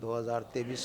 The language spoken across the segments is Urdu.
2023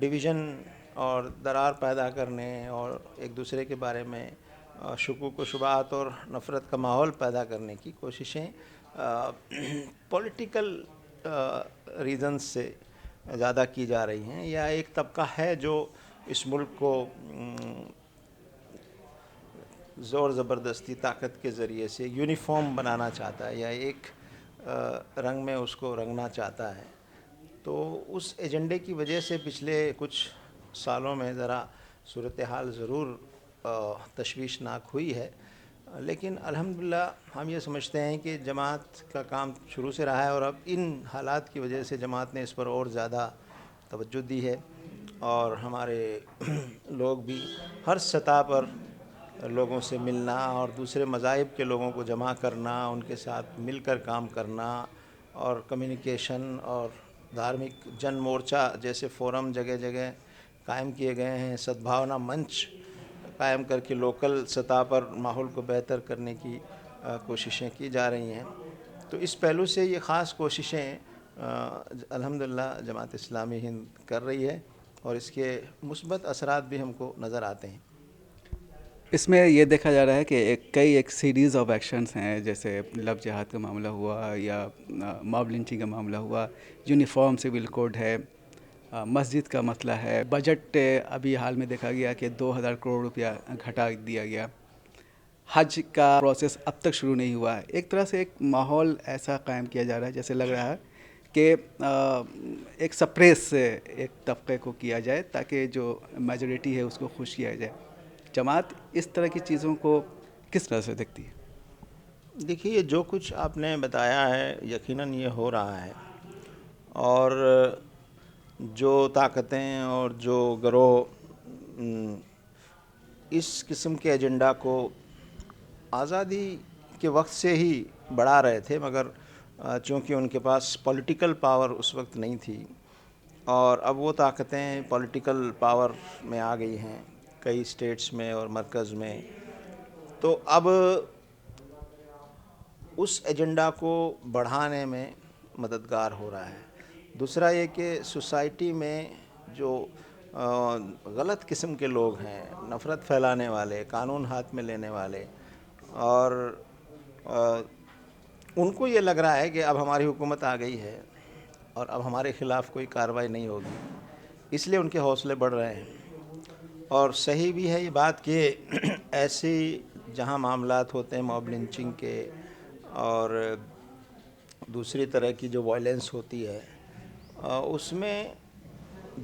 ڈویژن اور درار پیدا کرنے اور ایک دوسرے کے بارے میں شکوک و شبہات اور نفرت کا ماحول پیدا کرنے کی کوششیں پولیٹیکل ریزنز سے زیادہ کی جا رہی ہیں، یا ایک طبقہ ہے جو اس ملک کو زور زبردستی طاقت کے ذریعے سے یونیفارم بنانا چاہتا ہے یا ایک رنگ میں اس کو رنگنا چاہتا ہے. تو اس ایجنڈے کی وجہ سے پچھلے کچھ سالوں میں ذرا صورتحال ضرور تشویشناک ہوئی ہے، لیکن الحمدللہ ہم یہ سمجھتے ہیں کہ جماعت کا کام شروع سے رہا ہے اور اب ان حالات کی وجہ سے جماعت نے اس پر اور زیادہ توجہ دی ہے، اور ہمارے لوگ بھی ہر سطح پر لوگوں سے ملنا اور دوسرے مذاہب کے لوگوں کو جمع کرنا، ان کے ساتھ مل کر کام کرنا اور کمیونیکیشن اور دھارمک جن مورچہ جیسے فورم جگہ جگہ قائم کیے گئے ہیں، سدبھاونا منچ قائم کر کے لوکل سطح پر ماحول کو بہتر کرنے کی کوششیں کی جا رہی ہیں. تو اس پہلو سے یہ خاص کوششیں الحمدللہ جماعت اسلامی ہند کر رہی ہے اور اس کے مثبت اثرات بھی ہم کو نظر آتے ہیں. اس میں یہ دیکھا جا رہا ہے کہ ایک سیریز آف ایکشنز ہیں، جیسے لو جہاد کا معاملہ ہوا یا ماب لنچنگ کا معاملہ ہوا، یونیفارم سول کوڈ ہے، مسجد کا مسئلہ ہے، بجٹ ابھی حال میں دیکھا گیا کہ 2000 کروڑ روپیہ گھٹا دیا گیا، حج کا پروسیس اب تک شروع نہیں ہوا ہے. ایک طرح سے ایک ماحول ایسا قائم کیا جا رہا ہے جیسے لگ رہا ہے کہ ایک سپریس ایک طبقے کو کیا جائے تاکہ جو میجورٹی ہے اس کو خوش کیا جائے. جماعت اس طرح کی چیزوں کو کس طرح سے دیکھتی ہے؟ دیکھیے، جو کچھ آپ نے بتایا ہے یقیناً یہ ہو رہا ہے، اور جو طاقتیں اور جو گروہ اس قسم کے ایجنڈا کو آزادی کے وقت سے ہی بڑھا رہے تھے، مگر چونکہ ان کے پاس پولیٹیکل پاور اس وقت نہیں تھی، اور اب وہ طاقتیں پولیٹیکل پاور میں آ گئی ہیں کئی اسٹیٹس میں اور مرکز میں، تو اب اس ایجنڈا کو بڑھانے میں مددگار ہو رہا ہے. دوسرا یہ کہ سوسائٹی میں جو غلط قسم کے لوگ ہیں، نفرت پھیلانے والے، قانون ہاتھ میں لینے والے، اور ان کو یہ لگ رہا ہے کہ اب ہماری حکومت آ گئی ہے اور اب ہمارے خلاف کوئی کارروائی نہیں ہوگی، اس لیے ان کے حوصلے بڑھ رہے ہیں. اور صحیح بھی ہے یہ بات کہ ایسی جہاں معاملات ہوتے ہیں موب لنچنگ کے اور دوسری طرح کی جو وائلنس ہوتی ہے، اس میں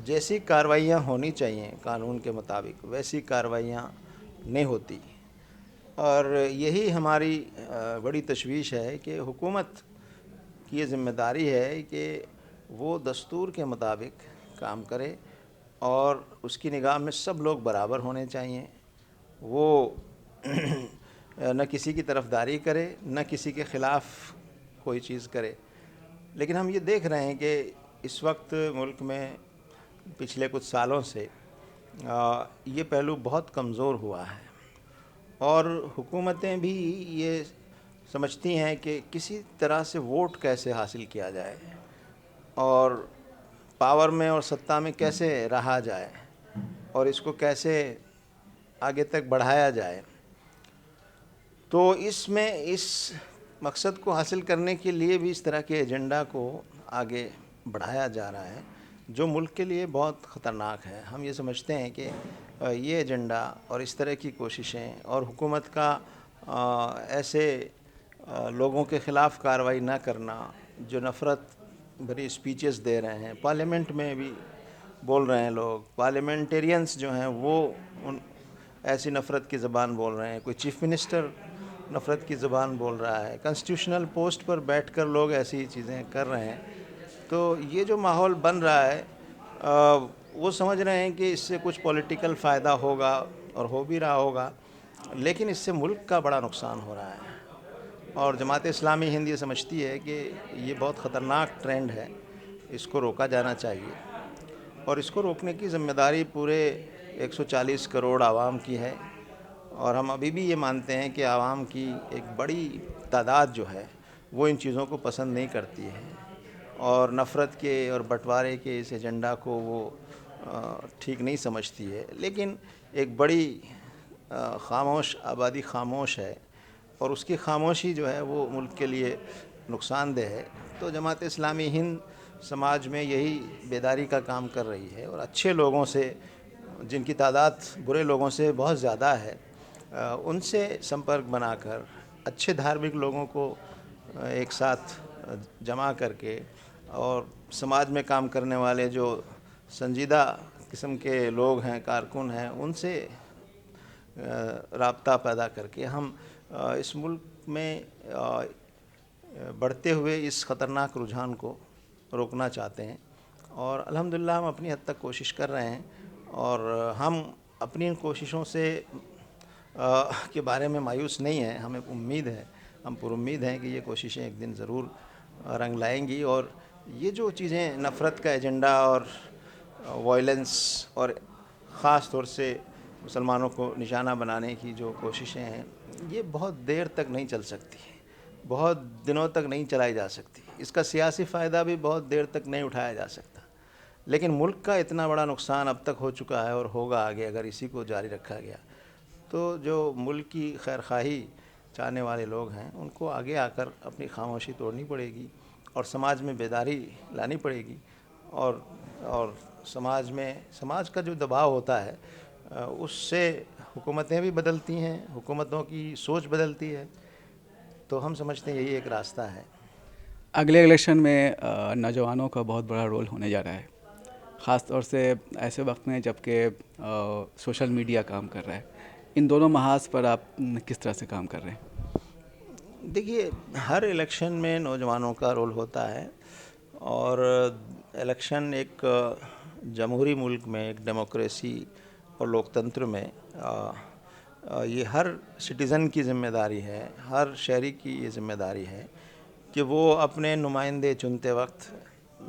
جیسی کارروائیاں ہونی چاہیے قانون کے مطابق ویسی کارروائیاں نہیں ہوتی، اور یہی ہماری بڑی تشویش ہے کہ حکومت کی یہ ذمہ داری ہے کہ وہ دستور کے مطابق کام کرے اور اس کی نگاہ میں سب لوگ برابر ہونے چاہیے. وہ نہ کسی کی طرفداری کرے نہ کسی کے خلاف کوئی چیز کرے. لیکن ہم یہ دیکھ رہے ہیں کہ اس وقت ملک میں پچھلے کچھ سالوں سے یہ پہلو بہت کمزور ہوا ہے، اور حکومتیں بھی یہ سمجھتی ہیں کہ کسی طرح سے ووٹ کیسے حاصل کیا جائے اور پاور میں اور سطح میں کیسے رہا جائے اور اس کو کیسے آگے تک بڑھایا جائے. تو اس میں اس مقصد کو حاصل کرنے کے لیے بھی اس طرح کے ایجنڈا کو آگے بڑھایا جا رہا ہے، جو ملک کے لیے بہت خطرناک ہے. ہم یہ سمجھتے ہیں کہ یہ ایجنڈا اور اس طرح کی کوششیں اور حکومت کا ایسے لوگوں کے خلاف کارروائی نہ کرنا جو نفرت بھری اسپیچز دے رہے ہیں، پارلیمنٹ میں بھی بول رہے ہیں لوگ، پارلیمنٹیرینز جو ہیں وہ ایسی نفرت کی زبان بول رہے ہیں، کوئی چیف منسٹر نفرت کی زبان بول رہا ہے، کنسٹیٹیوشنل پوسٹ پر بیٹھ کر لوگ ایسی چیزیں کر رہے ہیں. تو یہ جو ماحول بن رہا ہے وہ سمجھ رہے ہیں کہ اس سے کچھ پولیٹیکل فائدہ ہوگا اور ہو بھی رہا ہوگا، لیکن اس سے ملک کا بڑا نقصان ہو رہا ہے. اور جماعت اسلامی ہند یہ سمجھتی ہے کہ یہ بہت خطرناک ٹرینڈ ہے، اس کو روکا جانا چاہیے، اور اس کو روکنے کی ذمہ داری پورے 140 کروڑ عوام کی ہے. اور ہم ابھی بھی یہ مانتے ہیں کہ عوام کی ایک بڑی تعداد جو ہے وہ ان چیزوں کو پسند نہیں کرتی ہے، اور نفرت کے اور بٹوارے کے اس ایجنڈا کو وہ ٹھیک نہیں سمجھتی ہے، لیکن ایک بڑی خاموش آبادی خاموش ہے، اور اس کی خاموشی جو ہے وہ ملک کے لیے نقصان دہ ہے. تو جماعت اسلامی ہند سماج میں یہی بیداری کا کام کر رہی ہے، اور اچھے لوگوں سے، جن کی تعداد برے لوگوں سے بہت زیادہ ہے، ان سے سمپرک بنا کر اچھے دھارمک لوگوں کو ایک ساتھ جمع کر کے، اور سماج میں کام کرنے والے جو سنجیدہ قسم کے لوگ ہیں، کارکن ہیں، ان سے رابطہ پیدا کر کے ہم اس ملک میں بڑھتے ہوئے اس خطرناک رجحان کو روکنا چاہتے ہیں. اور الحمدللہ ہم اپنی حد تک کوشش کر رہے ہیں، اور ہم اپنی ان کوششوں سے کے بارے میں مایوس نہیں ہیں. ہمیں امید ہے، ہم پر امید ہیں کہ یہ کوششیں ایک دن ضرور رنگ لائیں گی، اور یہ جو چیزیں نفرت کا ایجنڈا اور وائلنس اور خاص طور سے مسلمانوں کو نشانہ بنانے کی جو کوششیں ہیں، یہ بہت دیر تک نہیں چل سکتی، بہت دنوں تک نہیں چلائی جا سکتی. اس کا سیاسی فائدہ بھی بہت دیر تک نہیں اٹھایا جا سکتا. لیکن ملک کا اتنا بڑا نقصان اب تک ہو چکا ہے اور ہوگا آگے اگر اسی کو جاری رکھا گیا. تو جو ملک کی خیر خواہی چاہنے والے لوگ ہیں، ان کو آگے آ کر اپنی خاموشی توڑنی پڑے گی، اور سماج میں بیداری لانی پڑے گی. اور سماج کا جو دباؤ ہوتا ہے، اس سے حکومتیں بھی بدلتی ہیں، حکومتوں کی سوچ بدلتی ہے. تو ہم سمجھتے ہیں یہی ایک راستہ ہے. اگلے الیکشن میں نوجوانوں کا بہت بڑا رول ہونے جا رہا ہے، خاص طور سے ایسے وقت میں جب کہ سوشل میڈیا کام کر رہا ہے. ان دونوں محاذ پر آپ کس طرح سے کام کر رہے ہیں؟ دیکھیے، ہر الیکشن میں نوجوانوں کا رول ہوتا ہے، اور الیکشن ایک جمہوری ملک میں، ایک ڈیموکریسی اور لوکتنتر میں یہ ہر سٹیزن کی ذمہ داری ہے، ہر شہری کی یہ ذمہ داری ہے کہ وہ اپنے نمائندے چنتے وقت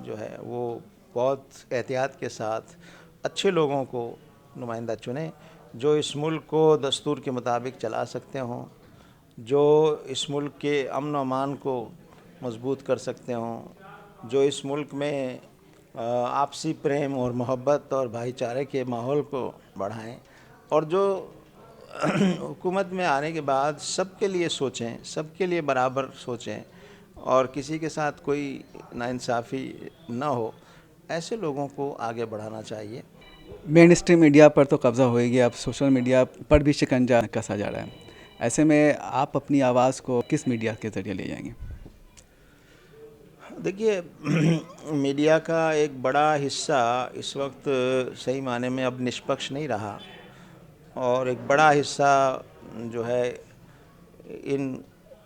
جو ہے وہ بہت احتیاط کے ساتھ اچھے لوگوں کو نمائندہ چنیں، جو اس ملک کو دستور کے مطابق چلا سکتے ہوں، جو اس ملک کے امن و امان کو مضبوط کر سکتے ہوں، جو اس ملک میں آپسی پریم اور محبت اور بھائی چارے کے ماحول کو بڑھائیں، اور جو حکومت میں آنے کے بعد سب کے لیے سوچیں، سب کے لیے برابر سوچیں، اور کسی کے ساتھ کوئی ناانصافی نہ ہو. ایسے لوگوں کو آگے بڑھانا چاہیے. مین اسٹریم میڈیا پر تو قبضہ ہوئے گی، اب سوشل میڈیا پر بھی شکنجہ کسا جا رہا ہے. ایسے میں آپ اپنی آواز کو کس میڈیا کے ذریعے لے جائیں گے؟ دیکھیے، میڈیا کا ایک بڑا حصہ اس وقت صحیح معنی میں اب نشپکش نہیں رہا، اور ایک بڑا حصہ جو ہے ان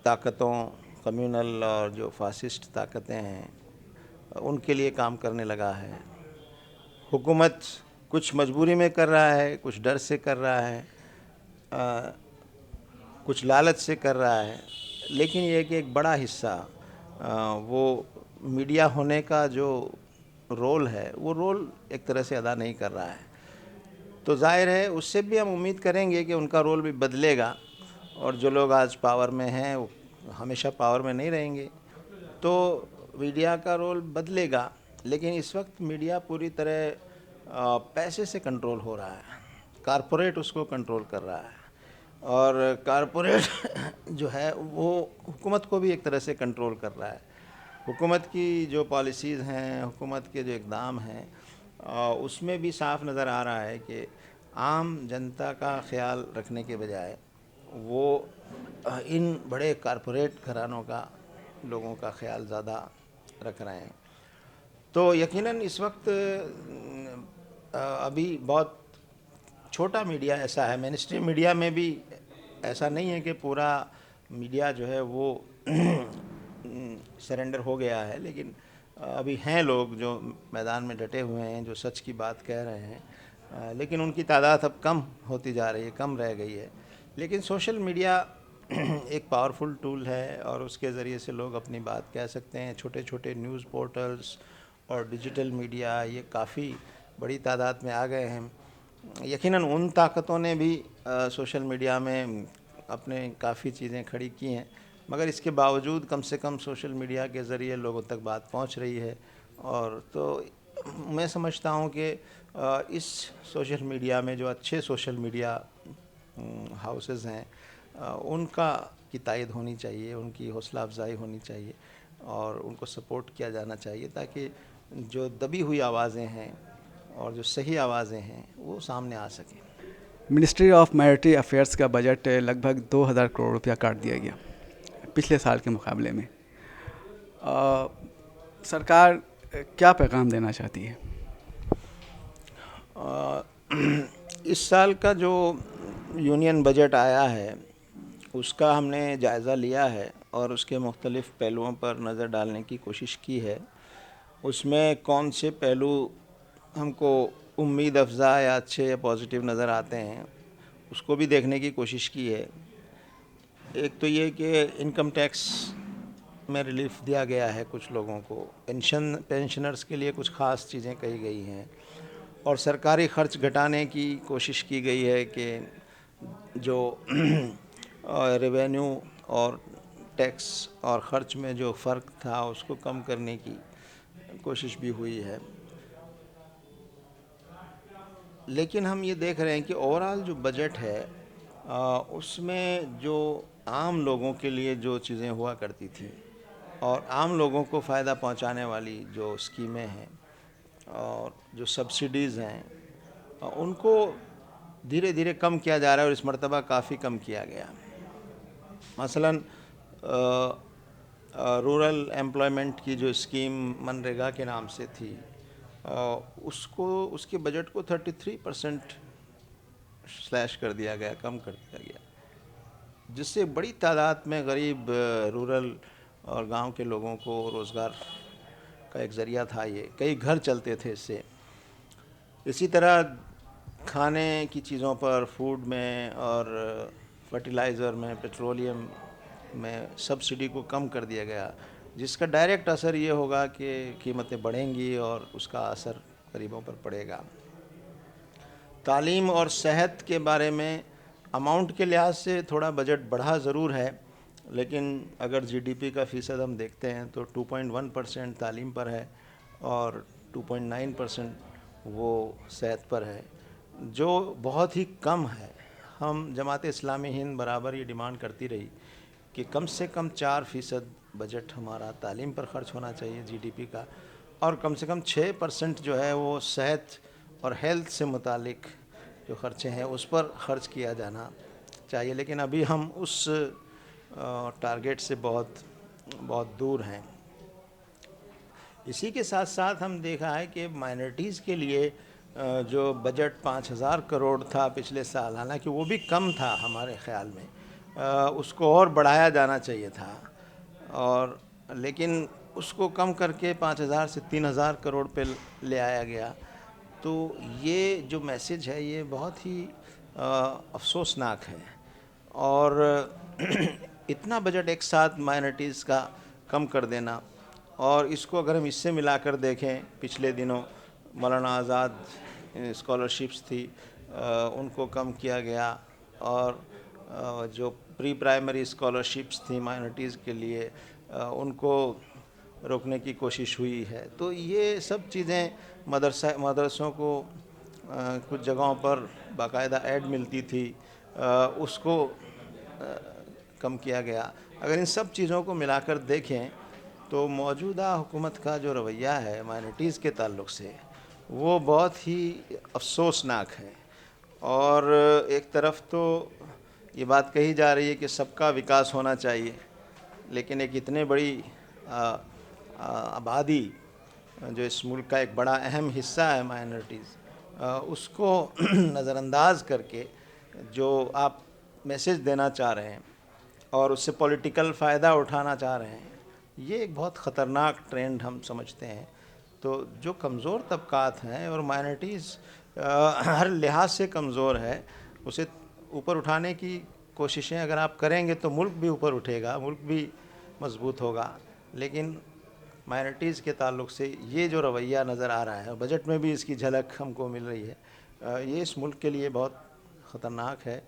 طاقتوں، کمیونل اور جو فاسسٹ طاقتیں ہیں، ان کے لیے کام کرنے لگا ہے. حکومت کچھ مجبوری میں کر رہا ہے، کچھ ڈر سے کر رہا ہے، کچھ لالچ سے کر رہا ہے، لیکن یہ کہ ایک بڑا حصہ وہ میڈیا ہونے کا جو رول ہے، وہ رول ایک طرح سے ادا نہیں کر رہا ہے. تو ظاہر ہے اس سے بھی ہم امید کریں گے کہ ان کا رول بھی بدلے گا، اور جو لوگ آج پاور میں ہیں وہ ہمیشہ پاور میں نہیں رہیں گے. تو میڈیا کا رول بدلے گا، لیکن اس وقت میڈیا پوری طرح پیسے سے کنٹرول ہو رہا ہے. کارپوریٹ اس کو کنٹرول کر رہا ہے، اور کارپوریٹ جو ہے وہ حکومت کو بھی ایک طرح سے کنٹرول کر رہا ہے. حکومت کی جو پالیسیز ہیں، حکومت کے جو اقدام ہیں، اس میں بھی صاف نظر آ رہا ہے کہ عام جنتا کا خیال رکھنے کے بجائے وہ ان بڑے کارپوریٹ گھرانوں کا، لوگوں کا خیال زیادہ رکھ رہے ہیں. تو یقیناً اس وقت ابھی بہت چھوٹا میڈیا ایسا ہے، مین اسٹریم میڈیا میں بھی ایسا نہیں ہے کہ پورا میڈیا جو ہے وہ سرنڈر ہو گیا ہے، لیکن ابھی ہیں لوگ جو میدان میں ڈٹے ہوئے ہیں، جو سچ کی بات کہہ رہے ہیں، لیکن ان کی تعداد اب کم ہوتی جا رہی ہے، کم رہ گئی ہے. لیکن سوشل میڈیا ایک پاورفل ٹول ہے، اور اس کے ذریعے سے لوگ اپنی بات کہہ سکتے ہیں. چھوٹے چھوٹے نیوز پورٹلز اور ڈیجیٹل میڈیا یہ کافی بڑی تعداد میں آ گئے ہیں. یقیناً ان طاقتوں نے بھی سوشل میڈیا میں اپنے کافی چیزیں کھڑی کی ہیں، مگر اس کے باوجود کم سے کم سوشل میڈیا کے ذریعے لوگوں تک بات پہنچ رہی ہے. اور تو میں سمجھتا ہوں کہ اس سوشل میڈیا میں جو اچھے سوشل میڈیا ہاؤسز ہیں ان کی تائید ہونی چاہیے، ان کی حوصلہ افزائی ہونی چاہیے اور ان کو سپورٹ کیا جانا چاہیے تاکہ جو دبی ہوئی آوازیں ہیں اور جو صحیح آوازیں ہیں وہ سامنے آ سکیں۔ منسٹری آف مائنورٹی افیئرس کا بجٹ لگ بھگ 2000 کروڑ روپیہ کاٹ دیا گیا پچھلے سال کے مقابلے میں۔ سرکار کیا پیغام دینا چاہتی ہے؟ اس سال کا جو یونین بجٹ آیا ہے اس کا ہم نے جائزہ لیا ہے اور اس کے مختلف پہلوؤں پر نظر ڈالنے کی کوشش کی ہے۔ اس میں کون سے پہلو ہم کو امید افزا یا اچھے یا پازیٹیو نظر آتے ہیں اس کو بھی دیکھنے کی کوشش کی ہے۔ ایک تو یہ کہ انکم ٹیکس میں ریلیف دیا گیا ہے کچھ لوگوں کو، پینشنرز کے لیے کچھ خاص چیزیں کہی گئی ہیں اور سرکاری خرچ گھٹانے کی کوشش کی گئی ہے کہ جو ریونیو اور ٹیکس اور خرچ میں جو فرق تھا اس کو کم کرنے کی کوشش بھی ہوئی ہے۔ لیکن ہم یہ دیکھ رہے ہیں کہ اوورآل جو بجٹ ہے اس میں جو عام لوگوں کے لیے جو چیزیں ہوا کرتی تھیں اور عام لوگوں کو فائدہ پہنچانے والی جو اسکیمیں ہیں اور جو سبسڈیز ہیں ان کو دھیرے دھیرے کم کیا جا رہا ہے اور اس مرتبہ کافی کم کیا گیا۔ مثلاً رورل ایمپلائمنٹ کی جو اسکیم منریگا کے نام سے تھی اس کے بجٹ کو 33% سلیش کر دیا گیا، کم کر دیا گیا، جس سے بڑی تعداد میں غریب رورل اور گاؤں کے لوگوں کو روزگار کا ایک ذریعہ تھا، یہ کئی گھر چلتے تھے اس سے۔ اسی طرح کھانے کی چیزوں پر، فوڈ میں اور فرٹیلائزر میں، پیٹرولیم میں سبسڈی کو کم کر دیا گیا، جس کا ڈائریکٹ اثر یہ ہوگا کہ قیمتیں بڑھیں گی اور اس کا اثر غریبوں پر پڑے گا۔ تعلیم اور صحت کے بارے میں اماؤنٹ کے لحاظ سے تھوڑا بجٹ بڑھا ضرور ہے، لیکن اگر جی ڈی پی کا فیصد ہم دیکھتے ہیں تو 2.1% تعلیم پر ہے اور 2.9% وہ صحت پر ہے، جو بہت ہی کم ہے۔ ہم جماعت اسلامی ہند برابر یہ ڈیمانڈ کرتی رہی کہ کم سے کم 4% بجٹ ہمارا تعلیم پر خرچ ہونا چاہیے جی ڈی پی کا، اور کم سے کم 6% جو ہے وہ صحت اور ہیلتھ سے متعلق جو خرچے ہیں اس پر خرچ کیا جانا چاہیے، لیکن ابھی ہم اس ٹارگیٹ سے بہت دور ہیں۔ اسی کے ساتھ ساتھ ہم دیکھا ہے کہ مائنورٹیز کے لیے جو بجٹ 5000 کروڑ تھا پچھلے سال، حالانکہ وہ بھی کم تھا ہمارے خیال میں، اس کو اور بڑھایا جانا چاہیے تھا، لیکن اس کو کم کر کے 5000 سے 3000 کروڑ پہ لے آیا گیا۔ تو یہ جو میسج ہے یہ بہت ہی افسوسناک ہے، اور اتنا بجٹ ایک ساتھ مائنورٹیز کا کم کر دینا، اور اس کو اگر ہم اس سے ملا کر دیکھیں، پچھلے دنوں مولانا آزاد اسکالرشپس تھی ان کو کم کیا گیا، اور جو پری پرائمری اسکالرشپس تھیں مائنورٹیز کے لیے ان کو روکنے کی کوشش ہوئی ہے۔ تو یہ سب چیزیں مدرسوں کو کچھ جگہوں پر باقاعدہ ایڈ ملتی تھی، اس کو کم کیا گیا۔ اگر ان سب چیزوں کو ملا کر دیکھیں تو موجودہ حکومت کا جو رویہ ہے مائنورٹیز کے تعلق سے وہ بہت ہی افسوسناک ہے، اور ایک طرف تو یہ بات کہی جا رہی ہے کہ سب کا وکاس ہونا چاہیے، لیکن ایک اتنے بڑی آبادی جو اس ملک کا ایک بڑا اہم حصہ ہے مائنورٹیز، اس کو نظر انداز کر کے جو آپ میسج دینا چاہ رہے ہیں اور اس سے پولیٹیکل فائدہ اٹھانا چاہ رہے ہیں، یہ ایک بہت خطرناک ٹرینڈ ہم سمجھتے ہیں۔ تو جو کمزور طبقات ہیں اور مائنورٹیز ہر لحاظ سے کمزور ہے، اسے اوپر اٹھانے کی کوششیں اگر آپ کریں گے تو ملک بھی اوپر اٹھے گا، ملک بھی مضبوط ہوگا، لیکن مائنورٹیز کے تعلق سے یہ جو رویہ نظر آ رہا ہے، بجٹ میں بھی اس کی جھلک ہم کو مل رہی ہے، یہ اس ملک کے لیے بہت خطرناک ہے۔